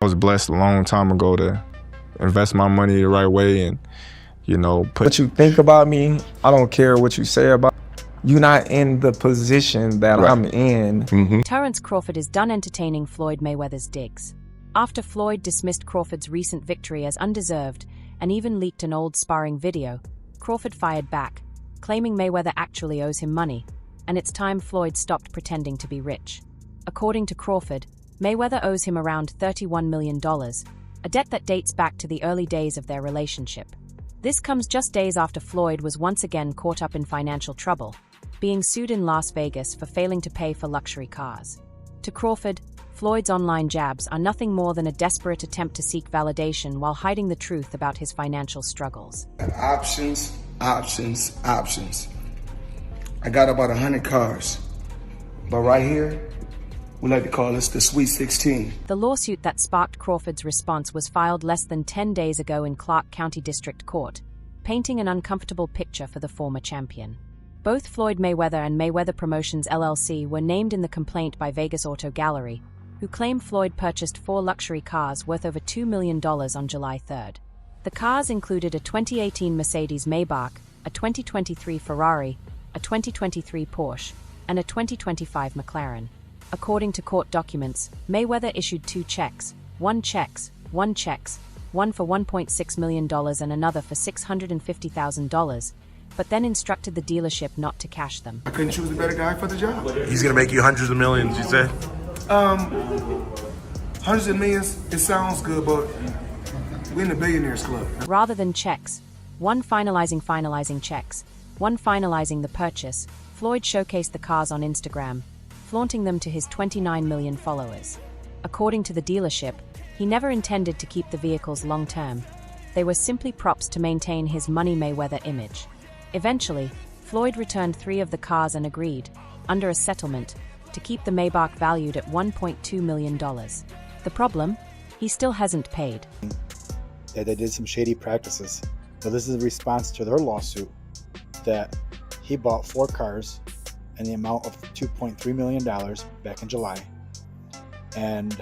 was blessed a long time ago to invest my money the right way and, put what you think about me. I don't care what you say about me. You're not in the position that I'm in. Terence Crawford is done entertaining Floyd Mayweather's digs. After Floyd dismissed Crawford's recent victory as undeserved and even leaked an old sparring video, Crawford fired back, claiming Mayweather actually owes him money, and it's time Floyd stopped pretending to be rich. According to Crawford, Mayweather owes him around $31 million, a debt that dates back to the early days of their relationship. This comes just days after Floyd was once again caught up in financial trouble, being sued in Las Vegas for failing to pay for luxury cars. To Crawford, Floyd's online jabs are nothing more than a desperate attempt to seek validation while hiding the truth about his financial struggles. Options, options, options. I got about 100 cars, but right here, we like to call this the Sweet 16. The lawsuit that sparked Crawford's response was filed less than 10 days ago in Clark County District Court, painting an uncomfortable picture for the former champion. Both Floyd Mayweather and Mayweather Promotions LLC were named in the complaint by Vegas Auto Gallery, who claim Floyd purchased 4 luxury cars worth over $2 million on July 3rd. The cars included a 2018 Mercedes Maybach, a 2023 Ferrari, a 2023 Porsche, and a 2025 McLaren. According to court documents, Mayweather issued 2 checks, one for $1.6 million and another for $650,000, but then instructed the dealership not to cash them. I couldn't choose a better guy for the job. He's gonna make you hundreds of millions, you said? Hundreds of millions, it sounds good, but we're in the billionaires club. Rather than checks, one finalizing checks, one finalizing the purchase, Floyd showcased the cars on Instagram, flaunting them to his 29 million followers. According to the dealership, he never intended to keep the vehicles long-term. They were simply props to maintain his Money Mayweather image. Eventually, Floyd returned 3 of the cars and agreed, under a settlement, to keep the Maybach valued at $1.2 million. The problem? He still hasn't paid. That they did some shady practices. So this is a response to their lawsuit that he bought 4 cars in the amount of $2.3 million back in July. And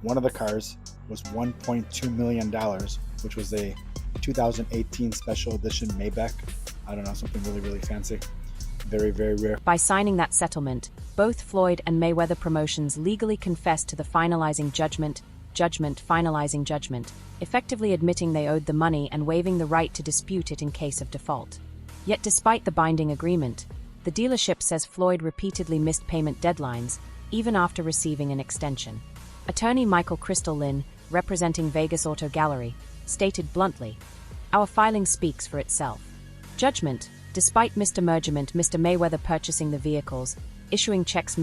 one of the cars was $1.2 million, which was a 2018 special edition Maybach. I don't know, something really, really fancy. Very, very rare. By signing that settlement, both Floyd and Mayweather Promotions legally confessed to the finalizing judgment, effectively admitting they owed the money and waiving the right to dispute it in case of default. Yet despite the binding agreement, the dealership says Floyd repeatedly missed payment deadlines, even after receiving an extension. Attorney Michael Crystal Lynn, representing Vegas Auto Gallery, stated bluntly, "Our filing speaks for itself." Judgment: despite Mr. Mayweather purchasing the vehicles, issuing checks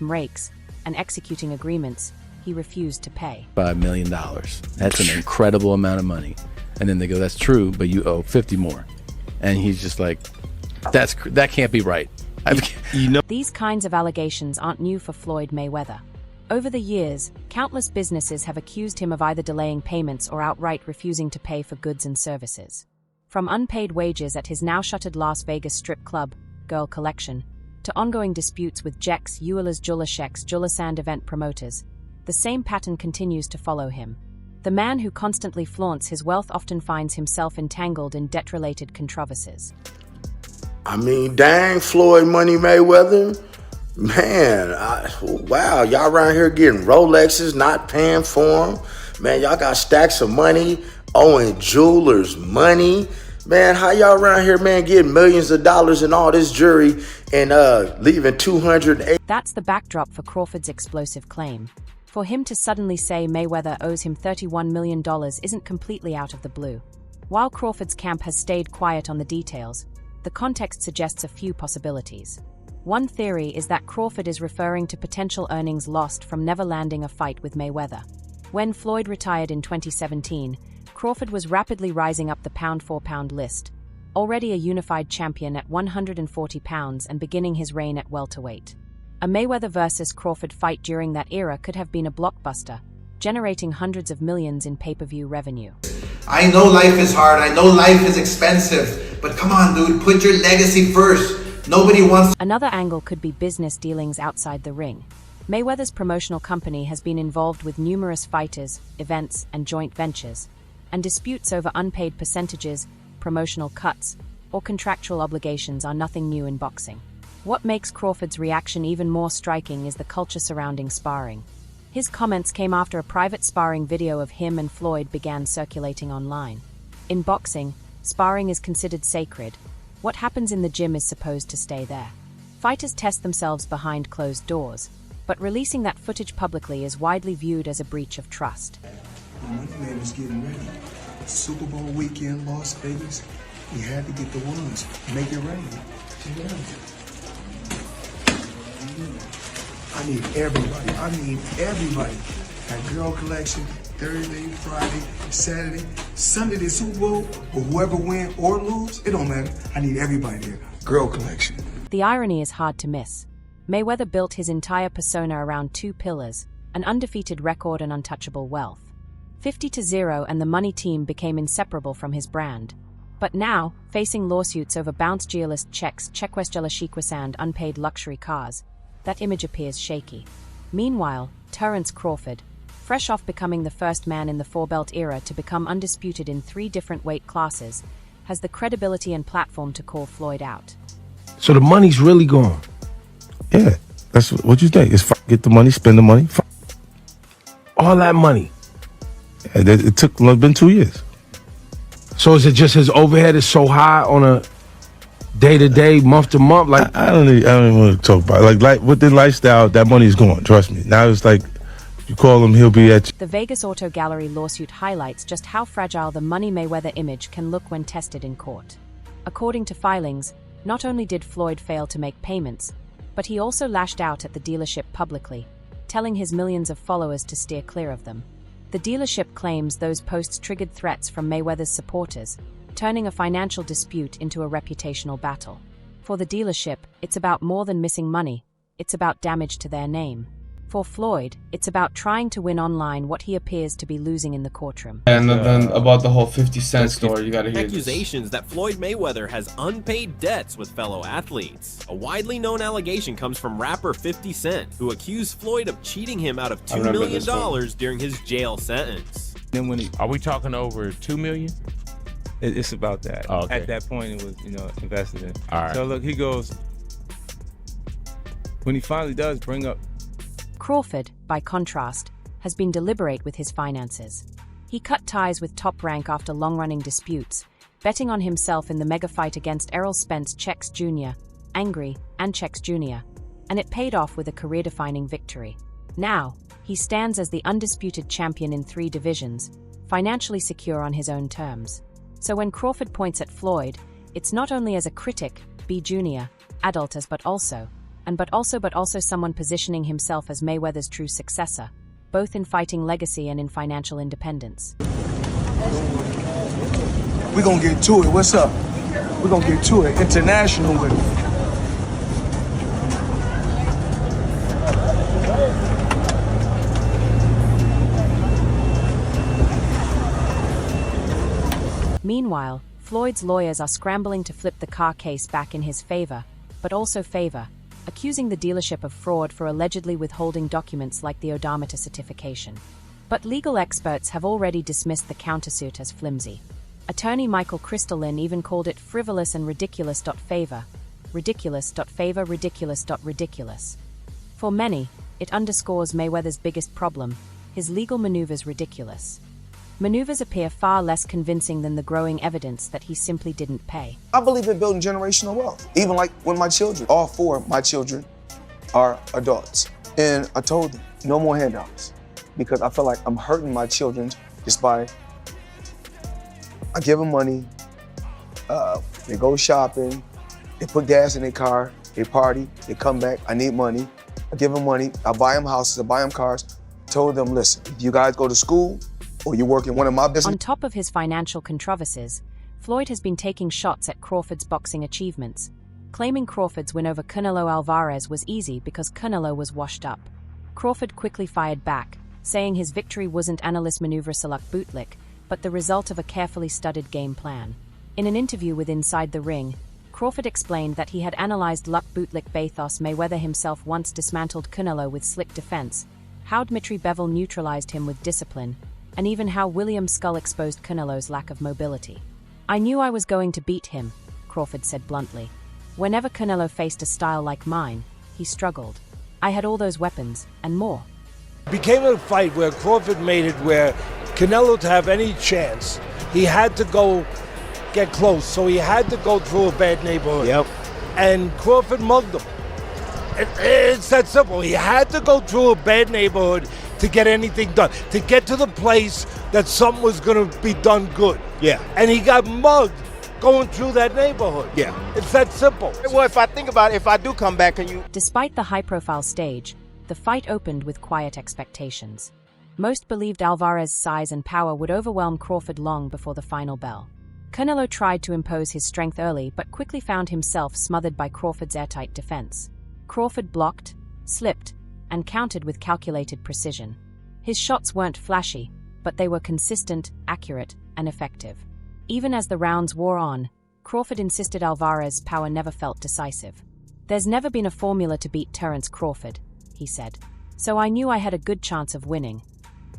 mrakes, and executing agreements, he refused to pay. $5 million. That's an incredible amount of money. And then they go, that's true, but you owe 50 more. And he's just like, that can't be right. These kinds of allegations aren't new for Floyd Mayweather. Over the years, countless businesses have accused him of either delaying payments or outright refusing to pay for goods and services. From unpaid wages at his now-shuttered Las Vegas strip club, Girl Collection, to ongoing disputes with Jex Eulers Julasand event promoters, the same pattern continues to follow him. The man who constantly flaunts his wealth often finds himself entangled in debt-related controversies. I mean, dang, Floyd Money Mayweather. Man, wow, y'all around here getting Rolexes, not paying for them. Man, y'all got stacks of money, owing jewelers money. Man, how y'all around here, man, getting millions of dollars in all this jewelry and leaving 208? That's the backdrop for Crawford's explosive claim. For him to suddenly say Mayweather owes him $31 million isn't completely out of the blue. While Crawford's camp has stayed quiet on the details, the context suggests a few possibilities. One theory is that Crawford is referring to potential earnings lost from never landing a fight with Mayweather. When Floyd retired in 2017, Crawford was rapidly rising up the pound-for-pound list, already a unified champion at 140 pounds and beginning his reign at welterweight. A Mayweather versus Crawford fight during that era could have been a blockbuster, generating hundreds of millions in pay-per-view revenue. I know life is hard, I know life is expensive, but come on, dude, put your legacy first. Nobody wants... Another angle could be business dealings outside the ring. Mayweather's promotional company has been involved with numerous fighters, events, and joint ventures, and disputes over unpaid percentages, promotional cuts, or contractual obligations are nothing new in boxing. What makes Crawford's reaction even more striking is the culture surrounding sparring. His comments came after a private sparring video of him and Floyd began circulating online. In boxing, sparring is considered sacred. What happens in the gym is supposed to stay there. Fighters test themselves behind closed doors, but releasing that footage publicly is widely viewed as a breach of trust. The Money Man is getting ready. Super Bowl weekend, Las Vegas. We had to get the ones. Make it rain. I need everybody. That girl collection, Thursday, Friday, Saturday, Sunday, the Super Bowl, or whoever win or lose, it don't matter. I need everybody there. Girl collection. The irony is hard to miss. Mayweather built his entire persona around two pillars, an undefeated record and untouchable wealth. 50-0 and the money team became inseparable from his brand. But now, facing lawsuits over bounce geolist checks, and unpaid luxury cars, that image appears shaky. Meanwhile, Terence Crawford, fresh off becoming the first man in the four-belt era to become undisputed in 3 different weight classes, has the credibility and platform to call Floyd out. So the money's really gone. Yeah, that's what you think. It's get the money, spend the money. All that money. And it's been 2 years. So is it just his overhead is so high on a day-to-day, month-to-month? Like I don't even want to talk about it. Like with the lifestyle, that money's gone. Trust me. Now it's like you call him, he'll be at you. The Vegas Auto Gallery lawsuit highlights just how fragile the Money Mayweather image can look when tested in court. According to filings, not only did Floyd fail to make payments, but he also lashed out at the dealership publicly, telling his millions of followers to steer clear of them. The dealership claims those posts triggered threats from Mayweather's supporters, turning a financial dispute into a reputational battle. For the dealership, it's about more than missing money, it's about damage to their name. For Floyd, it's about trying to win online what he appears to be losing in the courtroom. And then about the whole 50 Cent story, you gotta hear accusations that Floyd Mayweather has unpaid debts with fellow athletes. A widely known allegation comes from rapper 50 Cent, who accused Floyd of cheating him out of $2 million during his jail sentence. Then are we talking over $2 million? It's about that. Oh, okay. At that point, it was invested in. All right. So look, he goes when he finally does bring up. Crawford, by contrast, has been deliberate with his finances. He cut ties with Top Rank after long-running disputes, betting on himself in the mega fight against Errol Spence Chex Jr., Angry, and Chex Jr., and it paid off with a career-defining victory. Now, he stands as the undisputed champion in 3 divisions, financially secure on his own terms. So when Crawford points at Floyd, it's not only as a critic, B. Jr., adult as but also someone positioning himself as Mayweather's true successor, both in fighting legacy and in financial independence. We're gonna get to it. What's up? We're gonna get to it. International with it. Meanwhile, Floyd's lawyers are scrambling to flip the car case back in his favor, but also accusing the dealership of fraud for allegedly withholding documents like the odometer certification. But legal experts have already dismissed the countersuit as flimsy. Attorney Michael Crystalline even called it frivolous and ridiculous. For many, it underscores Mayweather's biggest problem: his legal maneuvers ridiculous. Maneuvers appear far less convincing than the growing evidence that he simply didn't pay. I believe in building generational wealth. Even like when my children, all 4 of my children are adults. And I told them, no more handouts. Because I feel like I'm hurting my children just by, I give them money, they go shopping, they put gas in their car, they party, they come back, I need money. I give them money, I buy them houses, I buy them cars. Told them, listen, if you guys go to school, or you work in one of my businesses. On top of his financial controversies, Floyd has been taking shots at Crawford's boxing achievements, claiming Crawford's win over Canelo Alvarez was easy because Canelo was washed up. Crawford quickly fired back, saying his victory wasn't analyst maneuver Salak Bootlick, but the result of a carefully studied game plan. In an interview with Inside the Ring, Crawford explained that he had analyzed luck bootlick bathos Mayweather himself once dismantled Canelo with slick defense, how Dmitry Bivol neutralized him with discipline, and even how William Skull exposed Canelo's lack of mobility. I knew I was going to beat him, Crawford said bluntly. Whenever Canelo faced a style like mine, he struggled. I had all those weapons, and more. It became a fight where Crawford made it where Canelo, to have any chance, he had to go get close, so he had to go through a bad neighborhood. Yep. And Crawford mugged him. It's that simple. He had to go through a bad neighborhood to get anything done, to get to the place that something was going to be done good. Yeah. And he got mugged going through that neighborhood. Yeah. It's that simple. Well, if I think about it, if I do come back, can you... Despite the high-profile stage, the fight opened with quiet expectations. Most believed Alvarez's size and power would overwhelm Crawford long before the final bell. Canelo tried to impose his strength early but quickly found himself smothered by Crawford's airtight defense. Crawford blocked, slipped, and countered with calculated precision. His shots weren't flashy, but they were consistent, accurate, and effective. Even as the rounds wore on, Crawford insisted Alvarez's power never felt decisive. "There's never been a formula to beat Terence Crawford," he said, "so I knew I had a good chance of winning."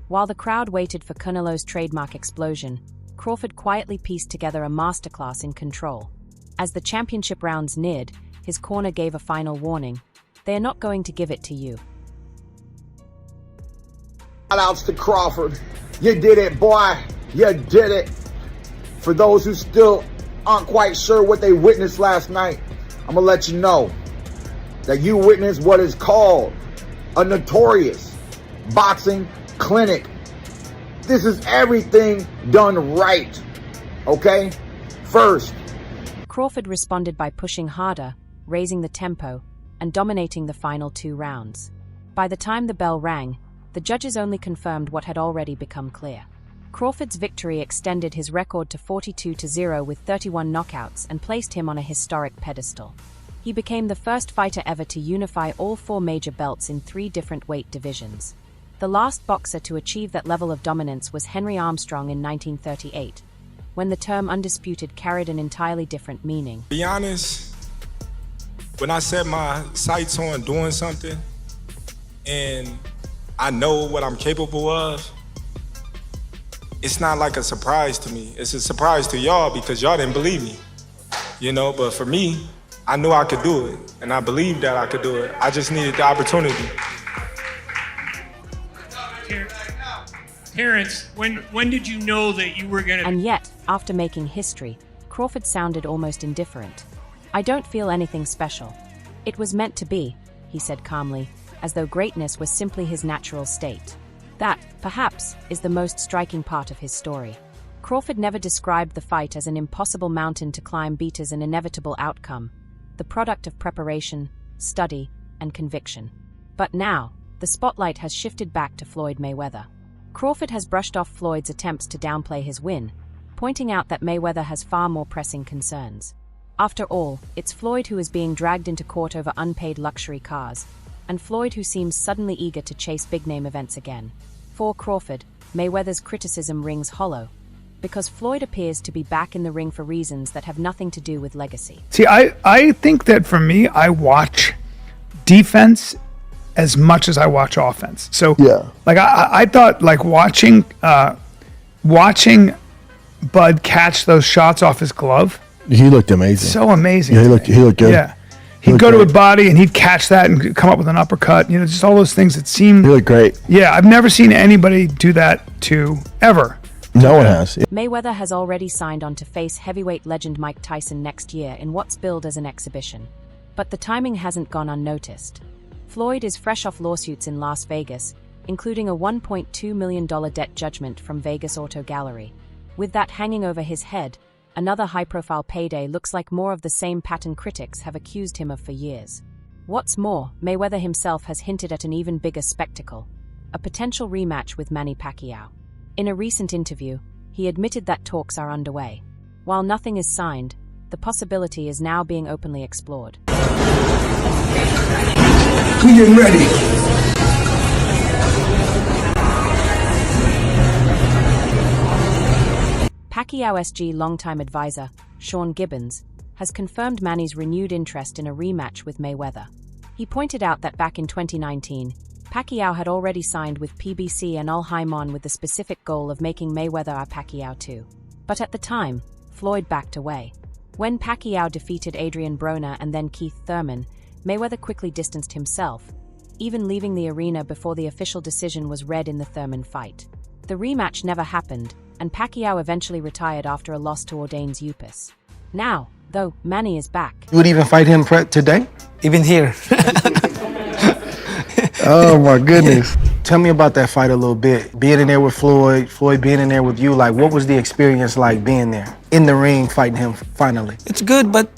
While the crowd waited for Canelo's trademark explosion, Crawford quietly pieced together a masterclass in control. As the championship rounds neared, his corner gave a final warning. "They are not going to give it to you." Shout-outs to Crawford. You did it, boy. You did it. For those who still aren't quite sure what they witnessed last night, I'm going to let you know that you witnessed what is called a notorious boxing clinic. This is everything done right, okay? First, Crawford responded by pushing harder, raising the tempo, and dominating the final 2 rounds. By the time the bell rang, the judges only confirmed what had already become clear. Crawford's victory extended his record to 42-0 with 31 knockouts and placed him on a historic pedestal. He became the first fighter ever to unify all 4 major belts in 3 different weight divisions. The last boxer to achieve that level of dominance was Henry Armstrong in 1938, when the term undisputed carried an entirely different meaning. To be honest, when I set my sights on doing something and I know what I'm capable of, it's not like a surprise to me. It's a surprise to y'all because y'all didn't believe me, you know, but for me, I knew I could do it and I believed that I could do it. I just needed the opportunity. Terence, when did you know that you were gonna... And yet, after making history, Crawford sounded almost indifferent. "I don't feel anything special. It was meant to be," he said calmly, as though greatness was simply his natural state. That, perhaps, is the most striking part of his story. Crawford never described the fight as an impossible mountain to climb beat as an inevitable outcome, the product of preparation, study, and conviction. But now, the spotlight has shifted back to Floyd Mayweather. Crawford has brushed off Floyd's attempts to downplay his win, pointing out that Mayweather has far more pressing concerns. After all, it's Floyd who is being dragged into court over unpaid luxury cars, and Floyd who seems suddenly eager to chase big-name events again. For Crawford, Mayweather's criticism rings hollow, because Floyd appears to be back in the ring for reasons that have nothing to do with legacy. See, I think that for me, I watch defense as much as I watch offense. So, like I thought, like watching Bud catch those shots off his glove. He looked amazing. So amazing. Yeah, he looked good. Yeah. He'd go to a body and he'd catch that and come up with an uppercut. You know, just all those things that seem... He looked great. Yeah, I've never seen anybody do that ever. No one has. Mayweather has already signed on to face heavyweight legend Mike Tyson next year in what's billed as an exhibition. But the timing hasn't gone unnoticed. Floyd is fresh off lawsuits in Las Vegas, including a $1.2 million debt judgment from Vegas Auto Gallery. With that hanging over his head, another high-profile payday looks like more of the same pattern critics have accused him of for years. What's more, Mayweather himself has hinted at an even bigger spectacle, a potential rematch with Manny Pacquiao. In a recent interview, he admitted that talks are underway. While nothing is signed, the possibility is now being openly explored. We getting ready. Pacquiao SG longtime advisor, Sean Gibbons, has confirmed Manny's renewed interest in a rematch with Mayweather. He pointed out that back in 2019, Pacquiao had already signed with PBC and Al Haymon with the specific goal of making Mayweather a Pacquiao too. But at the time, Floyd backed away. When Pacquiao defeated Adrian Broner and then Keith Thurman, Mayweather quickly distanced himself, even leaving the arena before the official decision was read in the Thurman fight. The rematch never happened, and Pacquiao eventually retired after a loss to Ordain's Upis. Now, though, Manny is back. You would even fight him today? Even here. Oh my goodness. Tell me about that fight a little bit. Being in there with Floyd being in there with you, like what was the experience like being there? In the ring, fighting him finally? It's good, but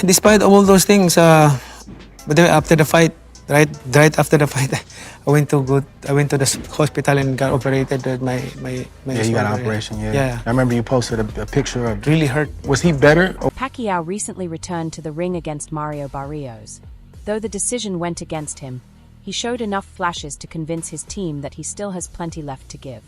despite all those things, but then after the fight, right after the fight, I went to the hospital and got operated. My Yeah, you got an operation, yeah. I remember you posted a picture of really hurt. Was he better? Pacquiao recently returned to the ring against Mario Barrios. Though the decision went against him, he showed enough flashes to convince his team that he still has plenty left to give.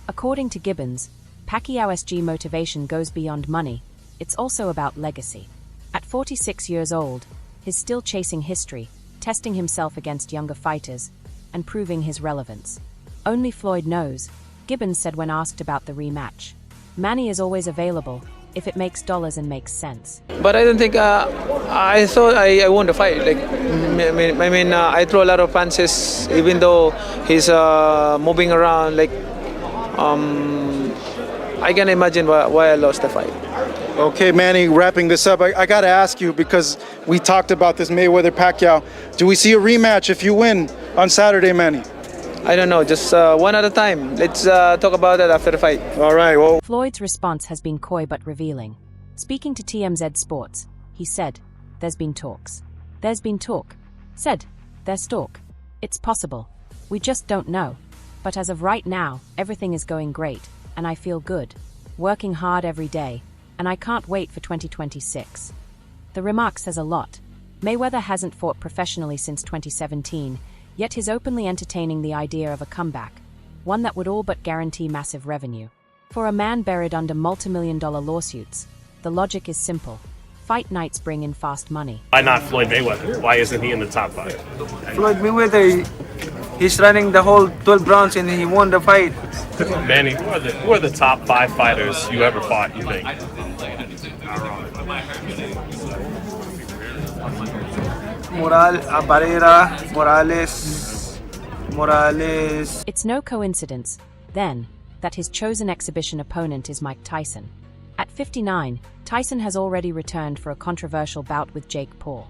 According to Gibbons, Pacquiao's motivation goes beyond money. It's also about legacy. At 46 years old, he's still chasing history, testing himself against younger fighters, and proving his relevance. Only Floyd knows, Gibbons said when asked about the rematch. Manny is always available, if it makes dollars and makes sense. But I don't think, I thought I won the fight. Like, I throw a lot of punches, even though he's moving around. Like, I can imagine why I lost the fight. Okay, Manny, wrapping this up, I got to ask you, because we talked about this Mayweather-Pacquiao. Do we see a rematch if you win on Saturday, Manny? I don't know, just one at a time. Let's talk about that after the fight. All right, well. Floyd's response has been coy but revealing. Speaking to TMZ Sports, he said, "There's been talks. There's been talk. Said, there's talk. It's possible. We just don't know. But as of right now, everything is going great, and I feel good. Working hard every day, and I can't wait for 2026. The remark says a lot. Mayweather hasn't fought professionally since 2017, yet he's openly entertaining the idea of a comeback, one that would all but guarantee massive revenue. For a man buried under multi-million-dollar lawsuits, the logic is simple. Fight nights bring in fast money. Why not Floyd Mayweather? Why isn't he in the top 5? Floyd Mayweather, he's running the whole 12 rounds and he won the fight. Manny, who are the top 5 fighters you ever fought, you think? Morales. It's no coincidence, then, that his chosen exhibition opponent is Mike Tyson. At 59, Tyson has already returned for a controversial bout with Jake Paul.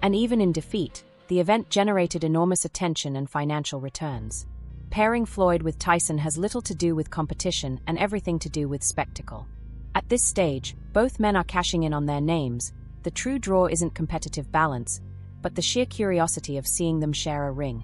And even in defeat, the event generated enormous attention and financial returns. Pairing Floyd with Tyson has little to do with competition and everything to do with spectacle. At this stage, both men are cashing in on their names. The true draw isn't competitive balance, but the sheer curiosity of seeing them share a ring.